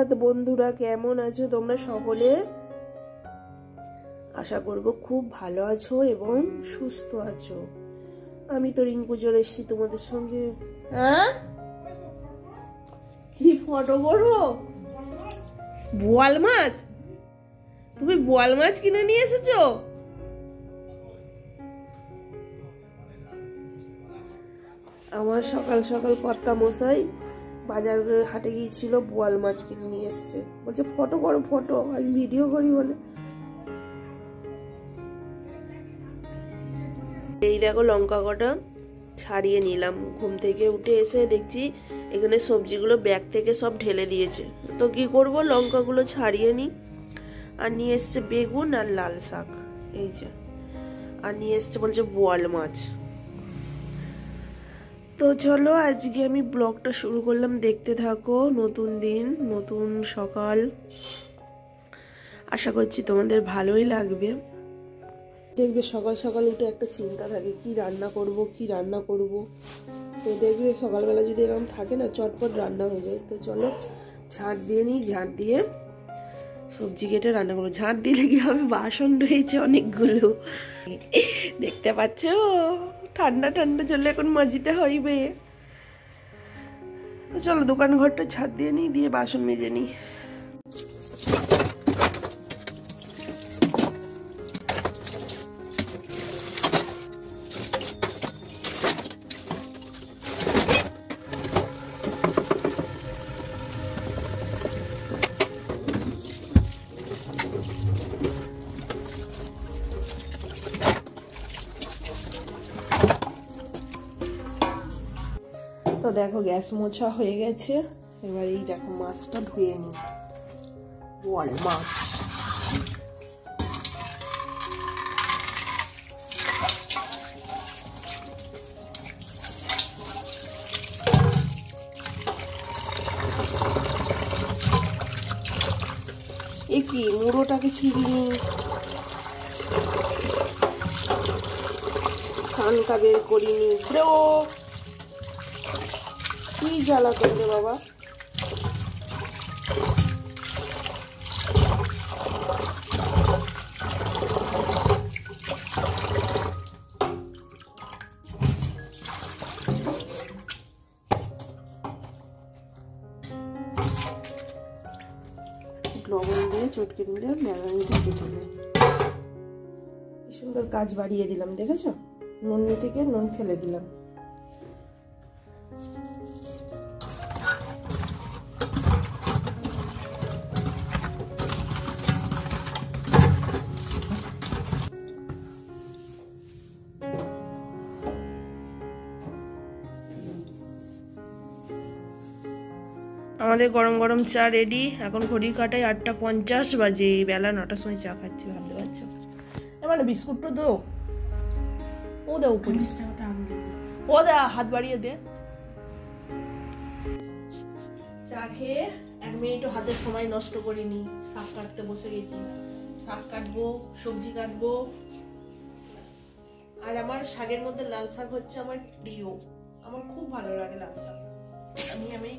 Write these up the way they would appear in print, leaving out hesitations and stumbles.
সুপ্রভাত বন্ধুরা, কেমন আছো তোমরা সকলে? আশা করব খুব ভালো আছো এবং সুস্থ আছো। আমি তো রিঙ্কু চলে এসেছি তোমাদের সঙ্গে। হ্যাঁ, কি ফটো করবো? বোয়াল মাছ? তুমি বোয়াল মাছ কিনে নিয়ে এসেছো? আমার সকাল সকাল কর্তা মশাই বাজার হাটে গিয়েছিল, বোয়াল মাছ কিনে নিয়ে এসছে। বলছে ফটো করো, ফটো। আমি ভিডিও করি বলে। এই দেখো লঙ্কা কটা ছাড়িয়ে নিলাম। ঘুম থেকে উঠে এসে দেখছি এখানে সবজিগুলো ব্যাগ থেকে সব ঢেলে দিয়েছে। তো কি করব, লঙ্কাগুলো ছাড়িয়ে নিই। আর নিয়ে এসছে বেগুন আর লাল শাক, এই যে। আর নিয়ে এসছে বলছে বোয়াল মাছ। তো চলো আজকে আমি ব্লগটা শুরু করলাম, দেখতে থাকো। নতুন দিন, নতুন সকাল, আশা করছি তোমাদের ভালোই লাগবে। দেখবে সকাল সকাল উঠে একটা চিন্তা থাকে, কি রান্না করব, কি রান্না করব। তো দেখবে সকালবেলা যদি এরকম থাকে না, চটপট রান্না হয়ে যায়। তো চলো ঝাঁট দিয়ে নিই, ঝাঁট দিয়ে সবজি কেটে রান্না করবো। ঝাঁট দিলে কি হবে, বাসন রয়েছে অনেকগুলো, দেখতে পাচ্ছ। ঠান্ডা ঠান্ডা জলে এখন মাজিতে হইবে। তো চলো দোকান ঘরটা ঝাঁট দিয়ে নিই, দিয়ে বাসন মেজে নিই। তো দেখো গ্যাস মোছা হয়ে গেছে। এবার এই দেখো মাছটা ধুয়ে নিই, বোয়াল মাছ। এ কি, মুড়োটাকে ছিঁড়িনি, কানটা বের করিনি। কি জ্বালা করবে বাবা। লবণ দিয়ে চটকে নিলে ম্যাগানি কেটে দেবে। কি সুন্দর কাজ বাড়িয়ে দিলাম, দেখেছো? নুন থেকে নুন ফেলে দিলাম। আমাদের গরম গরম চা রেডি। এখন ঘড়ি কাটায় 8:50 বাজে, বেলা 9টার সময় চা খাচ্ছি, ভাবতে পারছো। এবার বিস্কুটটা দো, ও দাও উপরে, ও দা হাত বাড়িয়ে দে। চা খেয়ে 1 মিনিটও হাতের সময় নষ্ট করিনি, শাক কাটতে বসে গেছি। শাক কাটবো, সবজি কাটবো। আর আমার শাকের মধ্যে লাল শাক হচ্ছে আমার প্রিয়, আমার খুব ভালো লাগে লাল শাক। আমি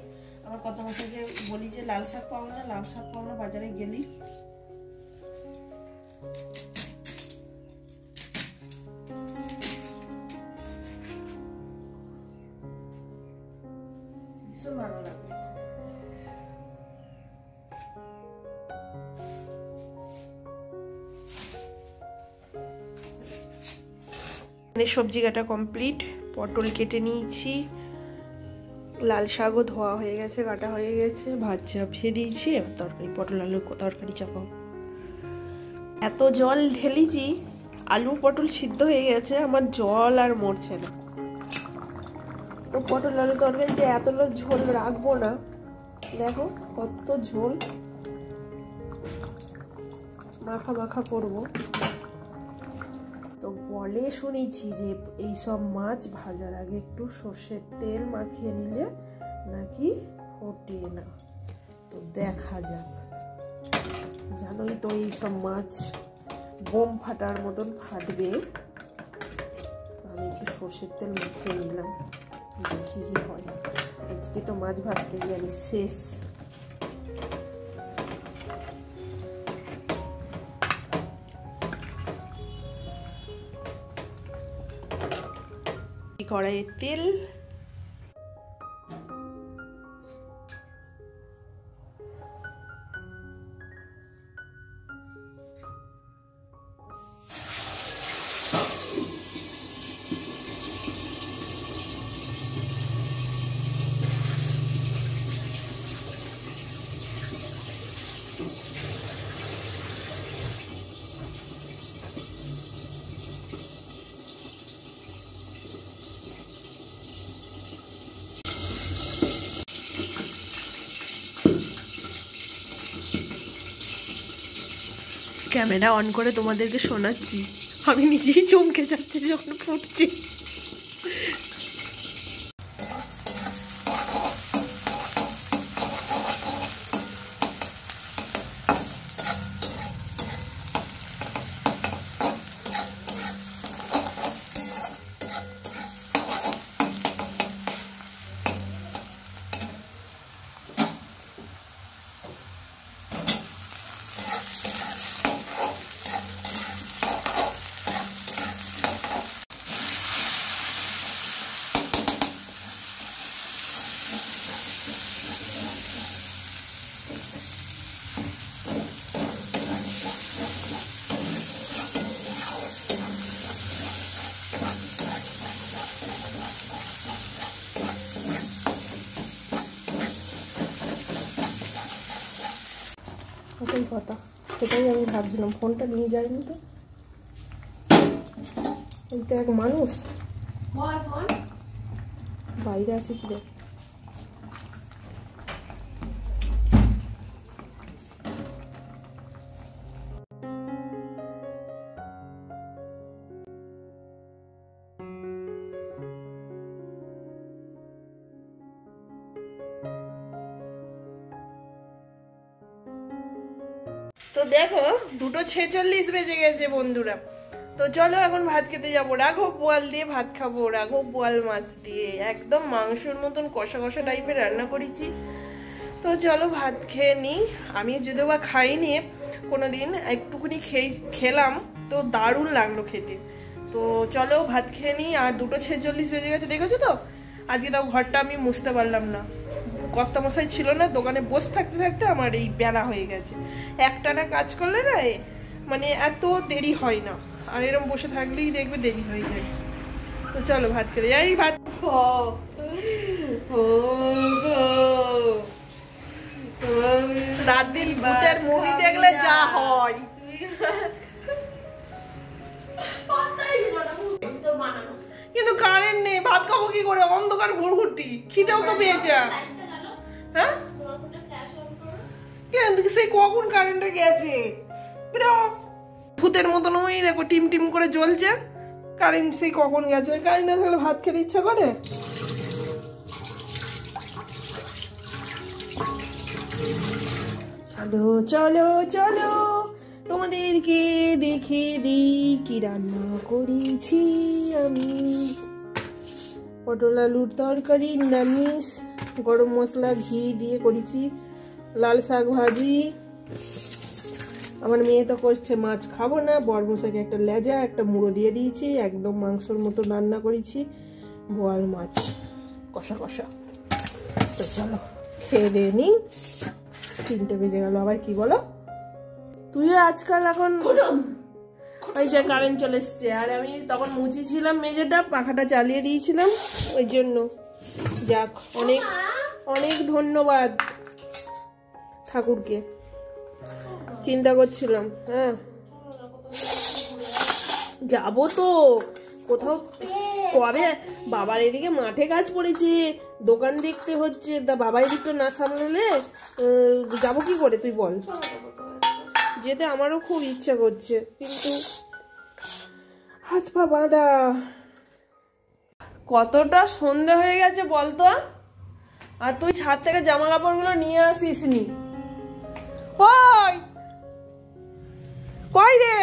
আমার কথা মশাইকে বলি যে লাল শাক পাও না, লাল শাক পাও না, বাজারে গেলি। ভীষণ ভালো লাগে। সবজি কাটা কমপ্লিট, পটল কেটে নিয়েছি, লাল শাকও ধোয়া হয়ে গেছে, কাটা হয়ে গেছে, ভাত চাপিয়ে দিয়েছি। এবার তরকারি, পটল আলু তরকারি চাপাও। এত জল ঢেলেছি, আলু পটল সিদ্ধ হয়ে গেছে, আমার জল আর মরছে না। তো পটল আলু তরকারিতে এতটা ঝোল রাখবো না, দেখো কত ঝোল, মাখা মাখা করবো। তো বলে শুনেছি যে এইসব মাছ ভাজার আগে একটু সর্ষের তেল মাখিয়ে নিলে নাকি ফোটে না। তো দেখা যাক। জানোই তো এইসব মাছ বোম ফাটার মতন ফাটবে। আমি একটু সর্ষের তেল মাখিয়ে নিলাম, দেখি কি হয়। আজকে তো মাছ ভাজতে গিয়ে আমি শেষ। কড়াইয়ের তেল, ক্যামেরা অন করে তোমাদেরকে শোনাচ্ছি, আমি নিজেই চমকে যাচ্ছি যখন ফুটছি। ওটাই কথা, সেটাই আমি ভাবছিলাম, ফোনটা নিয়ে যাইনি তো। এই তো এক মানুষ বাইরে আছে কি দেখ। তো দেখো 2:46 বেজে গেছে বন্ধুরা। তো চলো এখন ভাত খেতে যাবো। রাঘব বোয়াল দিয়ে ভাত খাবো, রাঘব বোয়াল মাছ দিয়ে, একদম মাংসের মতন কষা কষা টাইপের রান্না করেছি। তো চলো ভাত খেয়ে নিই। আমি যদিও বা খাইনি কোনোদিন, একটুখানি খেলাম, তো দারুণ লাগলো খেতে। তো চলো ভাত খেয়ে নিই। আর 2:46 বেজে গেছে, দেখেছো তো। আজকে তাও ঘরটা আমি মুছতে পারলাম না, কর্তামশাই ছিল না, দোকানে বসে থাকতে থাকতে আমার এই বেলা হয়ে গেছে। একটানা কাজ করলে না মানে এত দেরি হয় না, আর এরকম বসে থাকলেই দেখবে দেরি হয়ে যায়। তো চলো ভাত খেতে যাই। ভাত রাত দিন ভূতের মুভি দেখলে যা হয়। কিন্তু কারেন্ট নেই, ভাত খাবো কি করে, অন্ধকার ঘুরঘুরটি, খিদেও তো পেয়েছে। হ্যাঁ সেই কখন কারেন্টে গেছে, ভূতের মতন ওই দেখো টিম টিম করে জ্বলছে। কারেন্ট সেই কখন গেছে, কারেন্ট না থাকলে ভাত খেতে ইচ্ছা করে। চলো চলো চলো তোমাদেরকে দেখে দিই কি রান্না করেছি আমি। পটল আলুর তরকারি নিরামিষ, গরম মশলা ঘি দিয়ে করেছি। লাল শাক ভাজি, আমার মেয়ে তো করছে মাছ খাবো না, বরমশাইকে একটা লেজা একটা মুড়ো দিয়ে দিয়েছি, একদম মাংসর মতো রান্না করেছি। বোয়াল মাছ কষা কষা। তো চলো খেয়ে দিয়ে নিই। 3টে বেজে গেল, আবার কি বলো? তুইও আজকাল এখন ওই যে কারেন্ট চলে এসছে, আর আমি তখন মুছিছিলাম মেঝেটা, পাখাটা চালিয়ে দিয়েছিলাম ওই জন্য। যাক, অনেক অনেক ধন্যবাদ ঠাকুরকে, চিন্তা করছিলাম। হ্যাঁ যাবো তো কোথাও কবে, বাবার এদিকে মাঠে কাজ পড়েছে, দোকান দেখতে হচ্ছে, তা বাবা এদিকটা না সামলালে যাবো কি করে তুই বল। যেতে আমারও খুব ইচ্ছা করছে, কিন্তু হাত পা বাঁধা। কতটা সন্ধ্যা হয়ে গেছে বলতো, আর তুই ছাদ থেকে জামা কাপড়গুলো নিয়ে আসিস নি। ওই কই রে,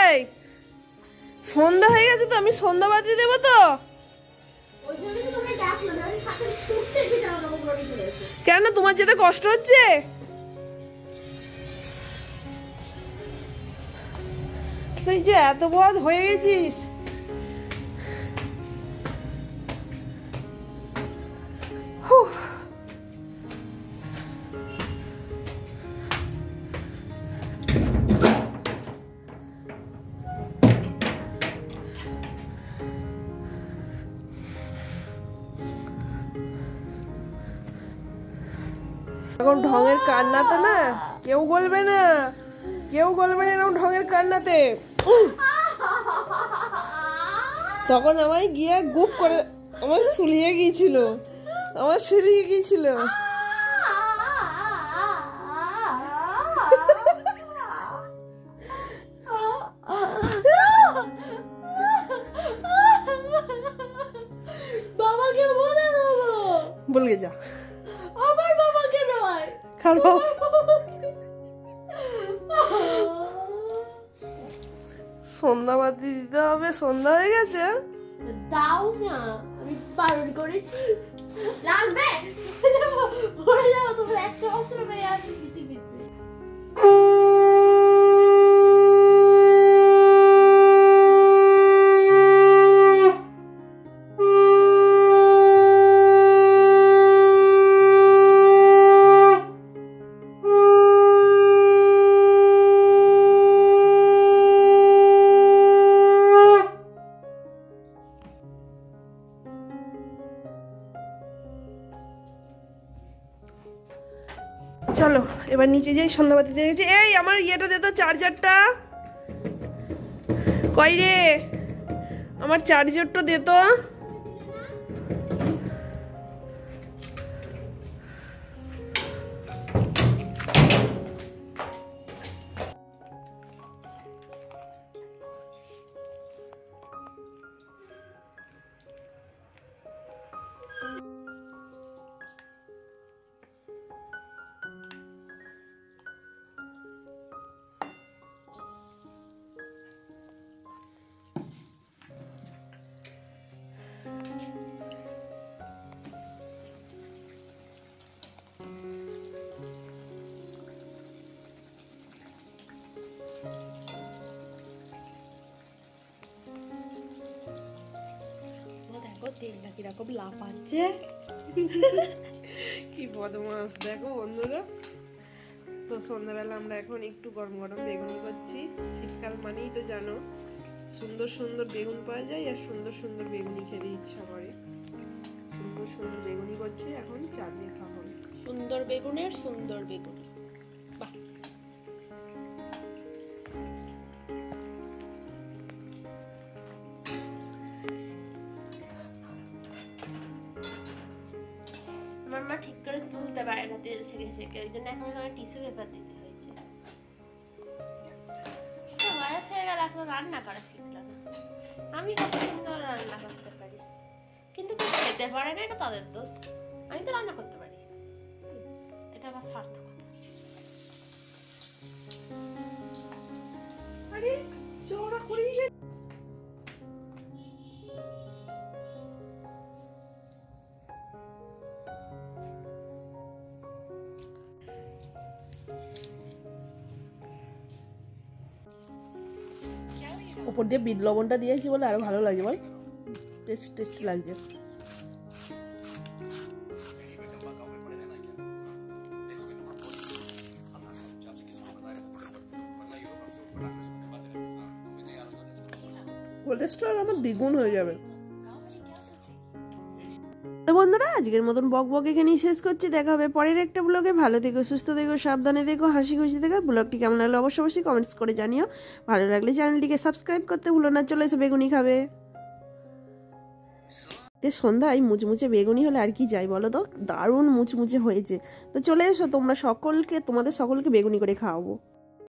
এই সন্ধ্যা হয়ে গেছে তো, আমি সন্ধ্যা বাতি দেবো তো। কেন, তোমার যেতে কষ্ট হচ্ছে? তুই যে এত বদ হয়ে গেছিস, এখন ঢঙের কান্নাতে না কেউ বলবে না, কেউ বলবে না এরকম ঢঙের কান্নাতে। তখন আমায় গিয়ে গুপ করে আমার শুলিয়ে গিয়েছিল, আমার শুলিয়ে গিয়েছিল। বাবাকে বলে দেবো, বলে যা। আমার বাবাকে নয়, খারাপ সন্ধ্যাবাতি দিতে হবে, সন্ধ্যা হয়ে গেছে। দাও না, আমি বারণ করেছি। লাগবে, পড়ে যাবো। তোমরা একটা মাত্র মেয়ে আছে পৃথিবীতে। চলো এবার নিচে যাই, সন্ধ্যাবাতি দিয়ে গেছে। এই আমার ইয়েটা দে তো, চার্জারটা কই রে, আমার চার্জারটা দে তো। তেলটা কিরকম লাফাচ্ছে, কি বদমাস দেখো বন্ধুরা। তো সন্ধ্যাবেলা আমরা এখন একটু গরম গরম বেগুনি করছি। শীতকাল মানেই তো জানো সুন্দর সুন্দর বেগুন পাওয়া যায়, আর সুন্দর সুন্দর বেগুনি খেতে ইচ্ছা করে। সুন্দর সুন্দর বেগুনি করছি, এখন চা দিয়ে খাওয়া হবে। সুন্দর বেগুনের সুন্দর বেগুনি। বাহ, আমার মা ঠিক করে তুলতে পারে না তেল ছেঁকে ছেঁকে, ওই জন্য এখন আমার টিস্যু পেপার দিতে হয়েছে। বয়স হয়ে গেল, এখন রান্না করা শিখলো না। আমি কত সুন্দর রান্না করতে পারি, কিন্তু কেউ খেতে পারে না, এটা তাদের দোষ। আমি তো রান্না করতে পারি, এটা আমার সার্থকতা। আরে চওড়া করে উপর দিয়ে বিট লবণটা দিয়েছি বলে আরো ভালো লাগছে, বল টেস্ট টেস্ট লাগছে। কোলেস্ট্রল আমার দ্বিগুণ হয়ে যাবে। তো বন্ধুরা আজকের মতন বক বক এখানেই শেষ করছি। দেখা হবে পরের একটা ব্লগে। ভালো থেকো, সুস্থ থেকো, সাবধানে থেকো, হাসি খুশি থেকো। ব্লগটি কেমন লাগলো অবশ্যই অবশ্যই কমেন্টস করে জানিও। ভালো লাগলে চ্যানেলটিকে সাবস্ক্রাইব করতে ভুলো না। চলে এসো বেগুনি খাবে। সন্ধ্যায় মুচমুচে বেগুনি হলে আর কি যাই বলো তো, দারুণ মুচমুচে হয়েছে। তো চলে এসো তোমরা সকলকে, তোমাদের সকলকে বেগুনি করে খাওয়াবো।